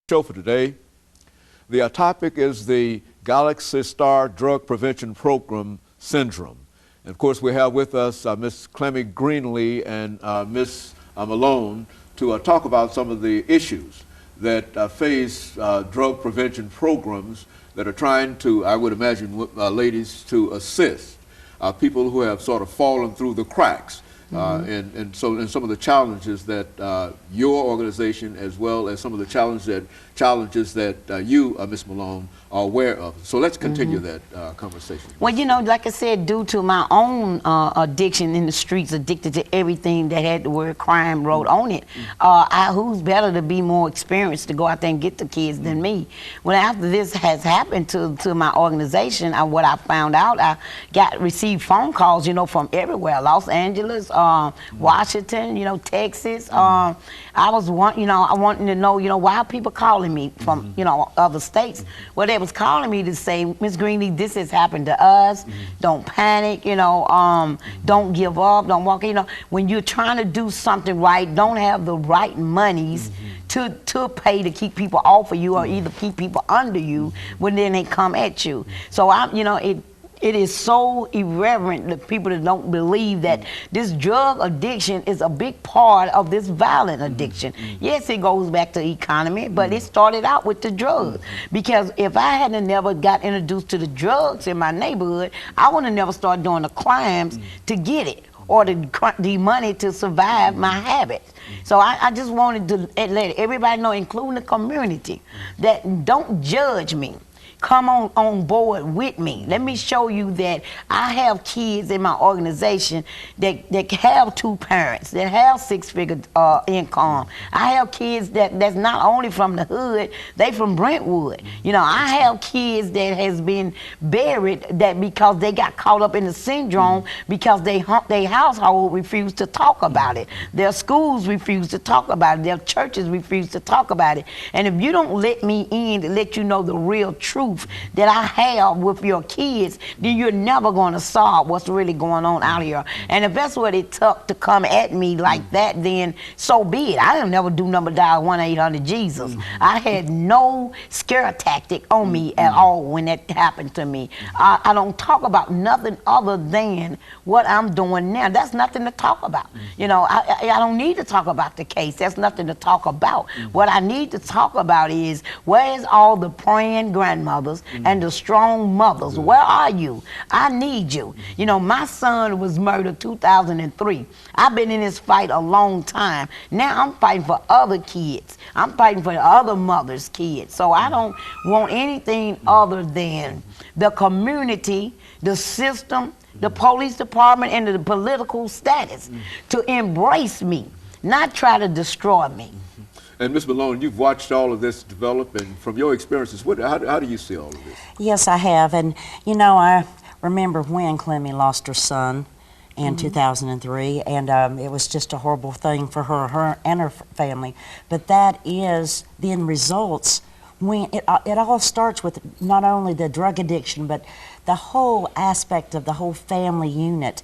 Show for today. The topic is the Galaxy Star Drug Prevention Program Syndrome. And of course, we have with us Ms. CGreenlee and Ms. Malone to talk about some of the issues that face drug prevention programs that are trying to, I would imagine, ladies, to assist people who have sort of fallen through the cracks. And some of the challenges that your organization, as well as some of the challenges that you, Ms. Malone, are aware of. So let's continue that conversation. Well, you know, like I said, due to my own addiction in the streets, addicted to everything that had the word crime wrote on it, who's better to be more experienced to go out there and get the kids than me? Well, after this has happened to my organization, what I found out, I received phone calls, you know, from everywhere, Los Angeles, Washington, you know, Texas. I was wanting to know, you know, why are people calling me from, you know, other states? Well, they was calling me to say, Ms. Greenlee, this has happened to us. Don't panic, you know, don't give up, don't walk, you know, when you're trying to do something right, don't have the right monies to pay to keep people off of you or either keep people under you when then they come at you. So you know, it is so irreverent that people that don't believe that this drug addiction is a big part of this violent addiction. Yes, it goes back to economy, but it started out with the drugs. Because if I hadn't never got introduced to the drugs in my neighborhood, I would have never started doing the crimes to get it or the money to survive my habits. So I just wanted to let everybody know, including the community, that don't judge me. Come on board with me. Let me show you that I have kids in my organization that have two parents, that have six-figure income. I have kids that's not only from the hood, they from Brentwood. You know, I have kids that has been buried that because they got caught up in the syndrome because their household refused to talk about it. Their schools refuse to talk about it. Their churches refuse to talk about it. And if you don't let me in to let you know the real truth that I have with your kids, then you're never going to solve what's really going on out here. And if that's what it took to come at me like that, then so be it. I didn't never do number dial 1-800-Jesus. I had no scare tactic on me at all when that happened to me. I don't talk about nothing other than what I'm doing now. That's nothing to talk about. You know, I don't need to talk about the case. That's nothing to talk about. What I need to talk about is, where's all the praying grandmothers and the strong mothers? Where are you? I need you. You know, my son was murdered 2003. I've been in this fight a long time. Now I'm fighting for other kids. I'm fighting for other mothers' kids. So I don't want anything other than the community, the system, the police department, and the political status to embrace me, not try to destroy me. And Ms. Malone, you've watched all of this develop, and from your experiences, how do you see all of this? Yes, I have. And, you know, I remember when Clemmy lost her son in 2003, and it was just a horrible thing for her and her family. But that is then results when it all starts with not only the drug addiction, but the whole aspect of the whole family unit.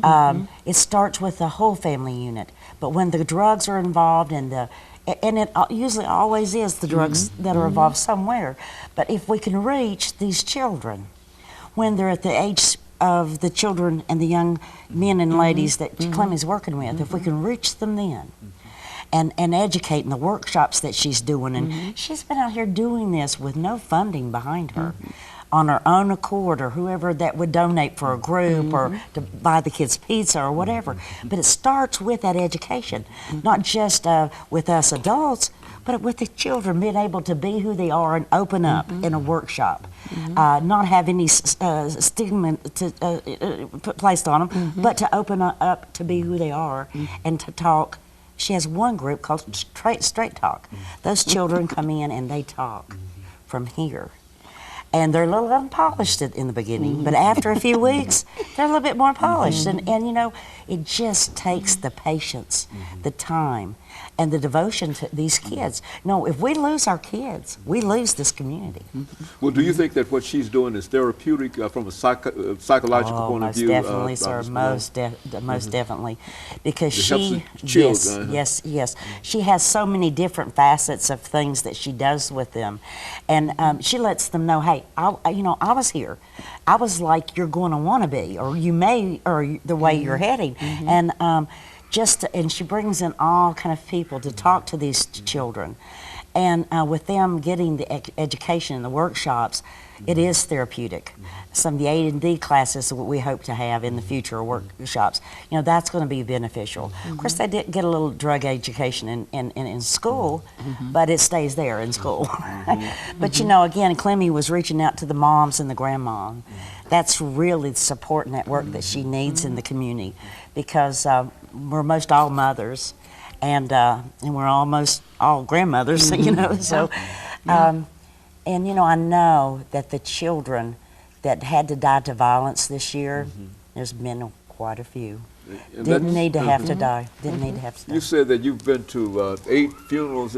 It starts with the whole family unit. But when the drugs are involved and it usually always is the drugs that are involved somewhere. But if we can reach these children when they're at the age of the children and the young men and ladies that Clemmy's working with, if we can reach them then and educate in the workshops that she's doing, and she's been out here doing this with no funding behind her. On her own accord, or whoever that would donate for a group or to buy the kids pizza or whatever. But it starts with that education, not just with us adults, but with the children being able to be who they are and open up in a workshop, not have any stigma placed on them, but to open up to be who they are and to talk. She has one group called Straight Talk. Those children come in and they talk from here. And they're a little unpolished in the beginning, but after a few weeks, they're a little bit more polished. And you know, it just takes the patience, the time. and the devotion to these kids. No, if we lose our kids, we lose this community. Well, do you think that what she's doing is therapeutic from a psychological point of most view? definitely, sir. Most definitely, because It she, helps the children, yes, she has so many different facets of things that she does with them, and she lets them know, hey, I was here. I was like you're going to want to be, or you may, or the way you're heading, and and she brings in all kind of people to talk to these children, and with them getting the education and the workshops, it is therapeutic. Some of the A&D classes that we hope to have in the future, workshops, that's going to be beneficial. Of course, they did get a little drug education in school, but it stays there in school. But again, Clemmy was reaching out to the moms and the grandma. That's really the support network that she needs in the community, because we're most all mothers, and we're almost all grandmothers, so. And I know that the children that had to die to violence this year, there's been quite a few. Didn't need to have to die. Didn't need to have to die. You said that you've been to 8 funerals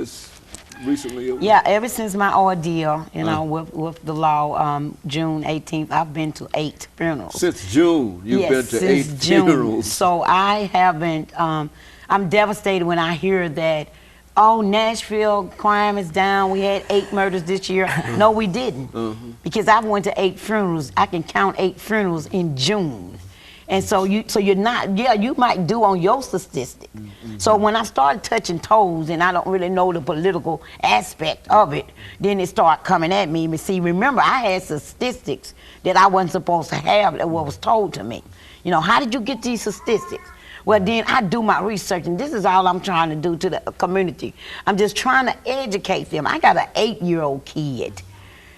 recently? Yeah, ever since my ordeal, with the law, June 18th, I've been to 8 funerals. Since June, you've been to 8 funerals. So I haven't, I'm devastated when I hear that, oh, Nashville crime is down. We had 8 murders this year. No, we didn't. Because I went to 8 funerals. I can count 8 funerals in June. And so you're not, you might do on your statistics. So when I started touching toes, and I don't really know the political aspect of it, then it started coming at me. But see, remember, I had statistics that I wasn't supposed to have, that what was told to me. How did you get these statistics? Well, then I do my research, and this is all I'm trying to do to the community. I'm just trying to educate them. I got an 8-year-old kid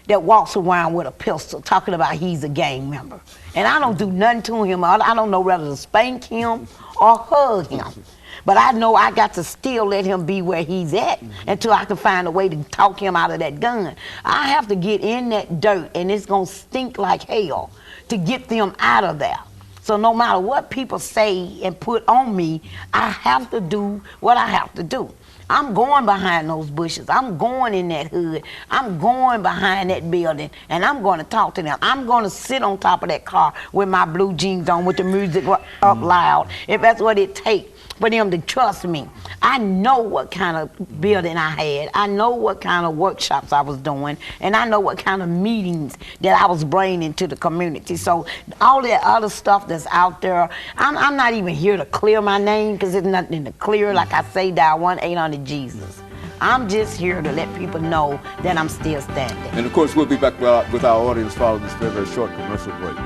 that walks around with a pistol talking about he's a gang member. And I don't do nothing to him. I don't know whether to spank him or hug him. But I know I got to still let him be where he's at until I can find a way to talk him out of that gun. I have to get in that dirt, and it's going to stink like hell to get them out of there. So no matter what people say and put on me, I have to do what I have to do. I'm going behind those bushes. I'm going in that hood. I'm going behind that building, and I'm going to talk to them. I'm going to sit on top of that car with my blue jeans on with the music up loud, if that's what it takes for them to trust me. I know what kind of building I had. I know what kind of workshops I was doing, and I know what kind of meetings that I was bringing to the community. So all that other stuff that's out there, I'm not even here to clear my name, because there's nothing to clear. Like I say, dial 1-800 Jesus. I'm just here to let people know that I'm still standing. And of course, we'll be back with our audience following this very, very short commercial break.